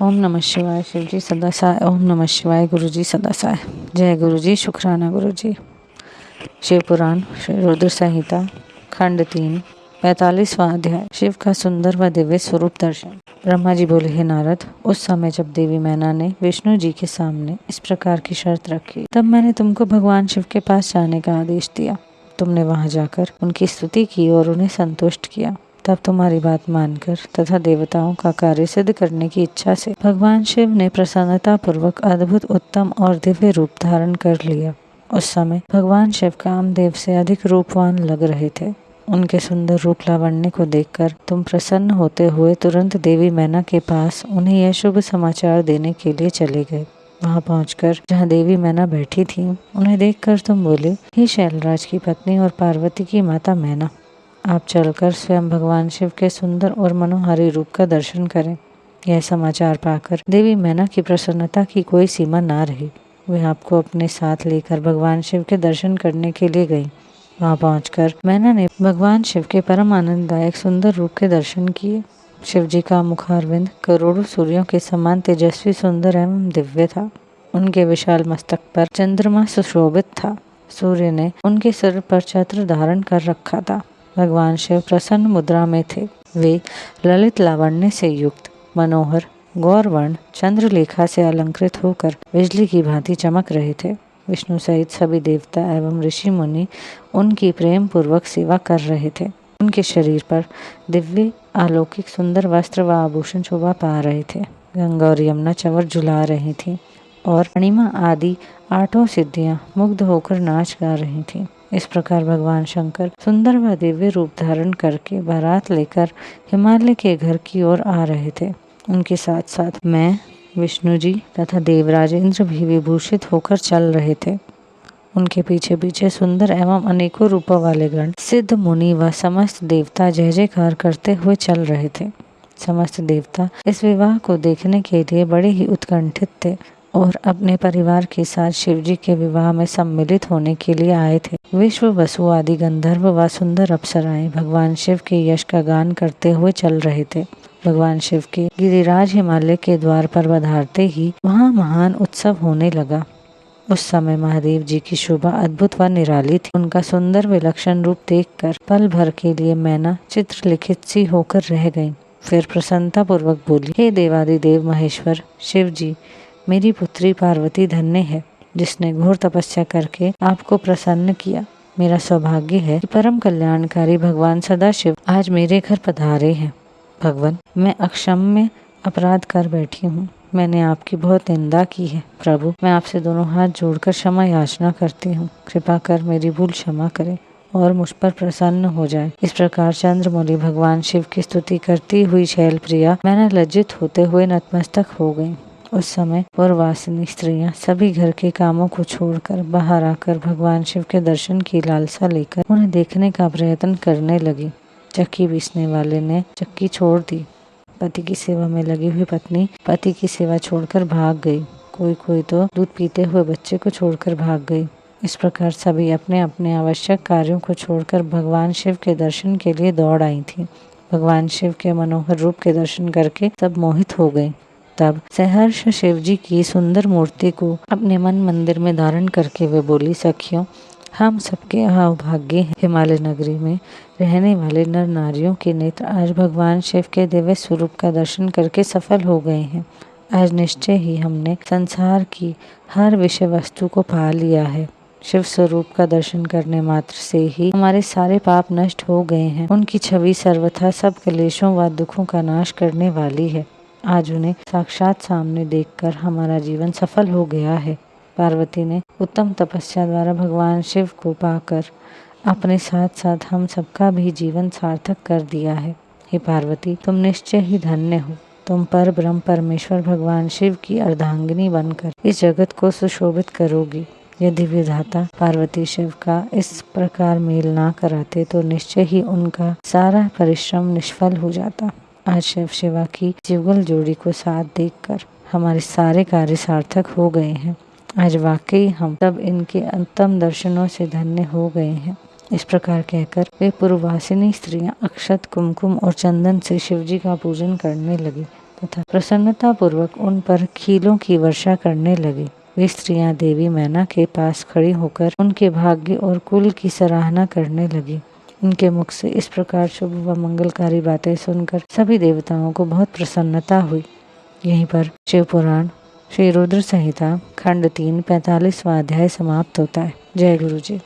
ओम नमः शिवाय। शिव जी सदा सहाय। ओम नमः शिवाय। गुरु जी सदा सहाय। जय गुरु जी। शुक्राना गुरु जी। शिव पुराण श्री रुद्र संहिता खंड 3 45वां अध्याय। शिव का सुंदर व दिव्य स्वरूप दर्शन। ब्रह्मा जी बोले, हे नारद, उस समय जब देवी मैना ने विष्णु जी के सामने इस प्रकार की शर्त रखी, तब मैंने तुमको भगवान शिव के पास जाने का आदेश दिया। तुमने वहां जाकर उनकी स्तुति की और उन्हें संतुष्ट किया। तब तुम्हारी बात मानकर तथा देवताओं का कार्य सिद्ध करने की इच्छा से भगवान शिव ने प्रसन्नता पूर्वक अद्भुत, उत्तम और दिव्य रूप धारण कर लिया। उस समय भगवान शिव कामदेव से अधिक रूपवान लग रहे थे। उनके सुंदर रूप लावण्य को देखकर तुम प्रसन्न होते हुए तुरंत देवी मैना के पास उन्हें यह शुभ समाचार देने के लिए चले गए। वहां पहुंचकर जहां देवी मैना बैठी थी, उन्हें देखकर तुम बोले, हे शैलराज की पत्नी और पार्वती की माता मैना, आप चलकर स्वयं भगवान शिव के सुंदर और मनोहारी रूप का दर्शन करें। यह समाचार पाकर देवी मैना की प्रसन्नता की कोई सीमा ना रही। वे आपको अपने साथ लेकर भगवान शिव के दर्शन करने के लिए गईं। वहां पहुंचकर मैना ने भगवान शिव के परम आनंददायक सुंदर रूप के दर्शन किए। शिव जी का मुखारविंद करोड़ों सूर्यों के समान तेजस्वी, सुंदर एवं दिव्य था। उनके विशाल मस्तक पर चंद्रमा सुशोभित था। सूर्य ने उनके सिर पर छत्र धारण कर रखा था। भगवान शिव प्रसन्न मुद्रा में थे। वे ललित लावण्य से युक्त, मनोहर, गौरवर्ण, चंद्रलेखा से अलंकृत होकर बिजली की भांति चमक रहे थे। विष्णु सहित सभी देवता एवं ऋषि मुनि उनकी प्रेम पूर्वक सेवा कर रहे थे। उनके शरीर पर दिव्य, अलौकिक, सुंदर वस्त्र व आभूषण शोभा पा रहे थे। गंगा और यमुना चंवर झुला रही थी और अणिमा आदि 8 सिद्धियां मुग्ध होकर नाच गा रही थीं। इस प्रकार भगवान शंकर सुंदर व दिव्य रूप धारण करके बारात लेकर हिमालय के घर की ओर आ रहे थे। उनके साथ साथ मैं, विष्णु जी तथा देवराज इंद्र भी विभूषित होकर चल रहे थे। उनके पीछे पीछे सुंदर एवं अनेकों रूपों वाले गण, सिद्ध, मुनि व समस्त देवता जय जयकार करते हुए चल रहे थे। समस्त देवता इस विवाह को देखने के लिए बड़े ही उत्कंठित थे और अपने परिवार के साथ शिव जी के विवाह में सम्मिलित होने के लिए आए थे। विश्व, वसु आदि गंधर्व व सुंदर अप्सराएं भगवान शिव के यश का गान करते हुए चल रहे थे। भगवान शिव के गिरिराज हिमालय के द्वार पर पधारते ही वहां महान उत्सव होने लगा। उस समय महादेव जी की शोभा अद्भुत व निराली थी। उनका सुंदर विलक्षण रूप देखकर पल भर के लिए मैना चित्रलिखित सी होकर रह गई। फिर प्रसन्नता पूर्वक बोली, हे देवादिदेव महेश्वर शिव जी, मेरी पुत्री पार्वती धन्य है, जिसने घोर तपस्या करके आपको प्रसन्न किया। मेरा सौभाग्य है कि परम कल्याणकारी भगवान सदाशिव आज मेरे घर पधारे हैं। भगवान, मैं अक्षम्य अपराध कर बैठी हूँ। मैंने आपकी बहुत निंदा की है। प्रभु, मैं आपसे दोनों हाथ जोड़कर क्षमा याचना करती हूँ। कृपा कर मेरी भूल क्षमा करें और मुझ पर प्रसन्न हो जाए। इस प्रकार चंद्रमौली भगवान शिव की स्तुति करती हुई शैल प्रिया मैंने लज्जित होते हुए नतमस्तक हो गई। उस समय पुरवासिनी स्त्रियां सभी घर के कामों को छोड़कर बाहर आकर भगवान शिव के दर्शन की लालसा लेकर उन्हें देखने का प्रयत्न करने लगी। चक्की पीसने वाले ने चक्की छोड़ दी। पति की सेवा में लगी हुई पत्नी पति की सेवा छोड़कर भाग गई। कोई तो दूध पीते हुए बच्चे को छोड़कर भाग गई। इस प्रकार सभी अपने अपने आवश्यक कार्यों को छोड़कर भगवान शिव के दर्शन के लिए दौड़ आई थी। भगवान शिव के मनोहर रूप के दर्शन करके सब मोहित हो गए। तब सहर्ष शिव जी की सुंदर मूर्ति को अपने मन मंदिर में धारण करके वे बोली, सखियों, हम सबके अभाग्य हैं। हिमालय नगरी में रहने वाले नर नारियों के नेत्र आज भगवान शिव के दिव्य स्वरूप का दर्शन करके सफल हो गए हैं। आज निश्चय ही हमने संसार की हर विषय वस्तु को पा लिया है। शिव स्वरूप का दर्शन करने मात्र से ही हमारे सारे पाप नष्ट हो गए हैं। उनकी छवि सर्वथा सब क्लेशों व दुखों का नाश करने वाली है। आज उन्हें साक्षात सामने देखकर हमारा जीवन सफल हो गया है। पार्वती ने उत्तम तपस्या द्वारा भगवान शिव को पाकर अपने साथ साथ हम सबका भी जीवन सार्थक कर दिया है। हे पार्वती, तुम निश्चय ही धन्य हो। तुम पर ब्रह्म परमेश्वर भगवान शिव की अर्धांगिनी बनकर इस जगत को सुशोभित करोगी। यदि विधाता पार्वती शिव का इस प्रकार मेल ना कराते तो निश्चय ही उनका सारा परिश्रम निष्फल हो जाता। आज शिव शिवा की जीवगल जोड़ी को साथ देखकर हमारे सारे कार्य सार्थक हो गए हैं। आज वाकई हम सब इनके अंतम दर्शनों से धन्य हो गए हैं। इस प्रकार कहकर वे पूर्ववासिनी स्त्रियां अक्षत, कुमकुम और चंदन से शिवजी का पूजन करने लगी। तथा प्रसन्नता पूर्वक उन पर खीलों की वर्षा करने लगी। वे स्त्रियां देवी मैना के पास खड़ी होकर उनके भाग्य और कुल की सराहना करने लगी। उनके मुख से इस प्रकार शुभ व मंगलकारी बातें सुनकर सभी देवताओं को बहुत प्रसन्नता हुई। यहीं पर शिव पुराण श्री रुद्र संहिता खंड 3 45वां अध्याय समाप्त होता है। जय गुरु जी।